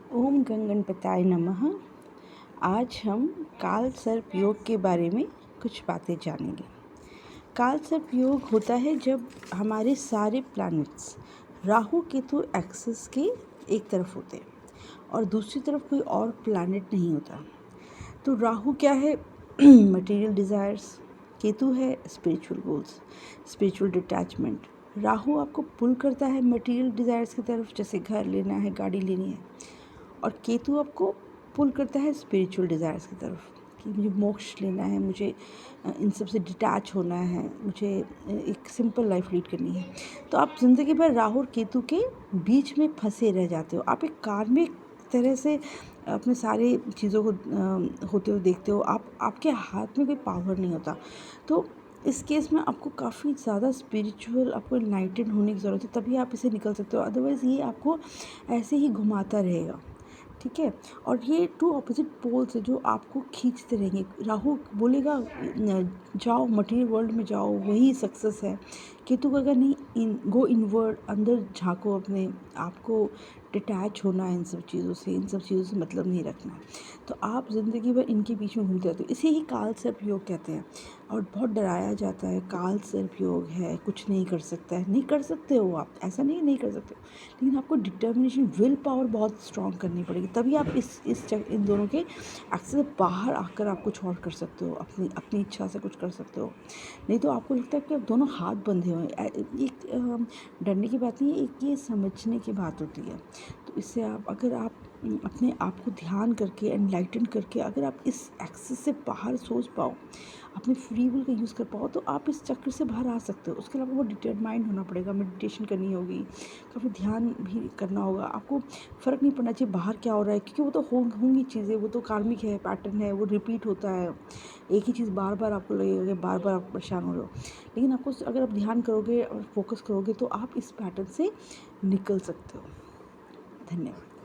ओम गंगणपताय नमः। आज हम काल सर्प योग के बारे में कुछ बातें जानेंगे। काल सर्प योग होता है जब हमारे सारे प्लैनेट्स राहु केतु एक्सिस के एक तरफ होते हैं और दूसरी तरफ कोई और प्लैनेट नहीं होता। तो राहु क्या है? Material desires. केतु है spiritual goals, spiritual detachment. Rahu आपको पुल करता है मटेरियल डिज़ायर्स की तरफ, जैसे घर लेना है, गाड़ी लेनी है। और केतु आपको पुल करता है स्पिरिचुअल डिज़ायर्स की तरफ, कि मुझे मोक्ष लेना है, मुझे इन सब से डिटैच होना है, मुझे एक सिंपल लाइफ लीड करनी है। तो आप ज़िंदगी भर राहु और केतु के बीच में फंसे रह जाते हो। आप एक कार्मिक तरह से अपने सारे चीज़ों को होते हुए देखते हो। आपके हाथ में कोई पावर नहीं होता। तो इस केस में आपको काफ़ी ज़्यादा स्पिरिचुअल, आपको एनलाइटेंड होने की ज़रूरत है, तभी आप इसे निकल सकते हो। अदरवाइज़ ये आपको ऐसे ही घुमाता रहेगा, ठीक है। और ये टू ऑपोजिट पोल्स है जो आपको खींचते रहेंगे। राहु बोलेगा जाओ मटेरियल वर्ल्ड में जाओ, वही सक्सेस है। केतु का अगर नहीं, गो इनवर्ड, अंदर झांको, अपने आपको डिटैच होना है इन सब चीज़ों से, इन सब चीज़ों से मतलब नहीं रखना है। तो आप ज़िंदगी भर इनके बीच में घूमते रहते हो। इसे ही काल सर्प योग कहते हैं और बहुत डराया जाता है। काल सर्प योग है, कुछ नहीं कर सकता है। नहीं कर सकते हो आप, ऐसा नहीं कर सकते हो, लेकिन आपको डिटर्मिनेशन, विल पावर बहुत स्ट्रॉन्ग करनी पड़ेगी, तभी आप इन दोनों के एक्सेस से बाहर आकर आप कुछ और कर सकते हो, अपनी इच्छा से कुछ कर सकते हो। नहीं तो आपको लगता है कि आप दोनों हाथ बंधे हुए हैं। एक डरने की बात नहीं है, एक ये समझने की बात होती है। तो इससे अगर आप अपने आप को ध्यान करके, एनलाइटन करके, अगर आप इस एक्सेस से बाहर सोच पाओ, अपने फ्री विल का यूज़ कर पाओ, तो आप इस चक्र से बाहर आ सकते हो। उसके अलावा बहुत डिटरमाइंड होना पड़ेगा, मेडिटेशन करनी होगी, काफ़ी ध्यान भी करना होगा। आपको फ़र्क नहीं पड़ना चाहिए बाहर क्या हो रहा है, क्योंकि वो तो होंगी चीज़ें, वो तो कार्मिक है, पैटर्न है, वो रिपीट होता है। एक ही चीज़ बार बार आपको लगेगा कि बार बार आप परेशान हो रहे हो। लेकिन आपको अगर आप ध्यान करोगे और फोकस करोगे तो आप इस पैटर्न से निकल सकते हो। धन्यवाद।